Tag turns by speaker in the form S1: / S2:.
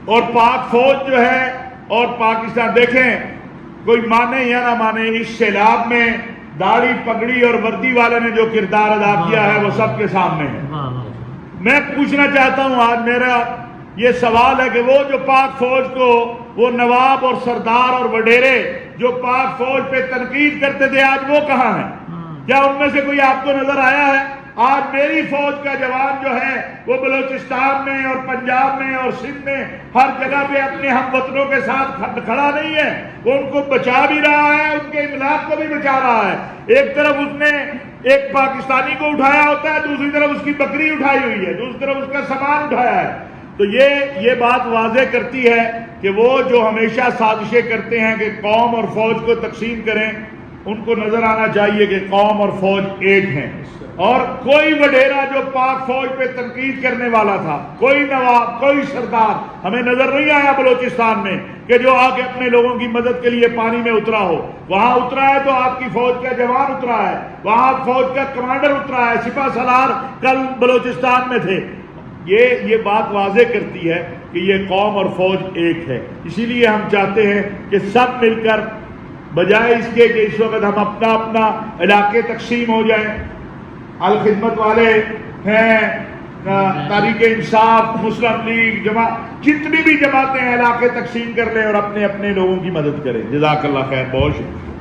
S1: اور پاک فوج جو ہے اور پاکستان، دیکھیں کوئی مانے یا نہ مانے، اس سیلاب میں داڑھی پگڑی اور وردی والے نے جو کردار ادا کیا ہے وہ سب کے سامنے ہے۔ میں پوچھنا چاہتا ہوں، آج میرا یہ سوال ہے کہ وہ جو پاک فوج کو، وہ نواب اور سردار اور وڈیرے جو پاک فوج پہ تنقید کرتے تھے، آج وہ کہاں ہیں؟ کیا ان میں سے کوئی آپ کو نظر آیا ہے؟ آج میری فوج کا جوان جو ہے وہ بلوچستان میں اور پنجاب میں اور سندھ میں ہر جگہ پہ اپنے ہم وطنوں کے ساتھ کھڑا نہیں ہے، وہ ان کو بچا بھی رہا ہے، ان کے املاک کو بھی بچا رہا ہے۔ ایک طرف اس نے ایک پاکستانی کو اٹھایا ہوتا ہے، دوسری طرف اس کی بکری اٹھائی ہوئی ہے، دوسری طرف اس کا سامان اٹھایا ہے۔ تو یہ بات واضح کرتی ہے کہ وہ جو ہمیشہ سازشیں کرتے ہیں کہ قوم اور فوج کو تقسیم کریں، ان کو نظر آنا چاہیے کہ قوم اور فوج ایک ہیں۔ اور کوئی وڈیرا جو پاک فوج پہ تنقید کرنے والا تھا، کوئی نواب، کوئی سردار ہمیں نظر نہیں آیا بلوچستان میں کہ جو آ کے اپنے لوگوں کی مدد کے لیے پانی میں اترا ہو۔ وہاں اترا ہے تو آپ کی فوج کا جوان اترا ہے، وہاں فوج کا کمانڈر اترا ہے، سپہ سالار کل بلوچستان میں تھے۔ یہ بات واضح کرتی ہے کہ یہ قوم اور فوج ایک ہے۔ اسی لیے ہم چاہتے ہیں کہ سب مل کر، بجائے اس کے کہ اس وقت ہم اپنا اپنا علاقے تقسیم ہو جائیں، الخدمت والے ہیں، تحریک انصاف، مسلم لیگ، جماعت، جتنی بھی جماعتیں ہیں، علاقے تقسیم کر لیں اور اپنے اپنے لوگوں کی مدد کریں۔ جزاک اللہ خیر، بہت شکریہ۔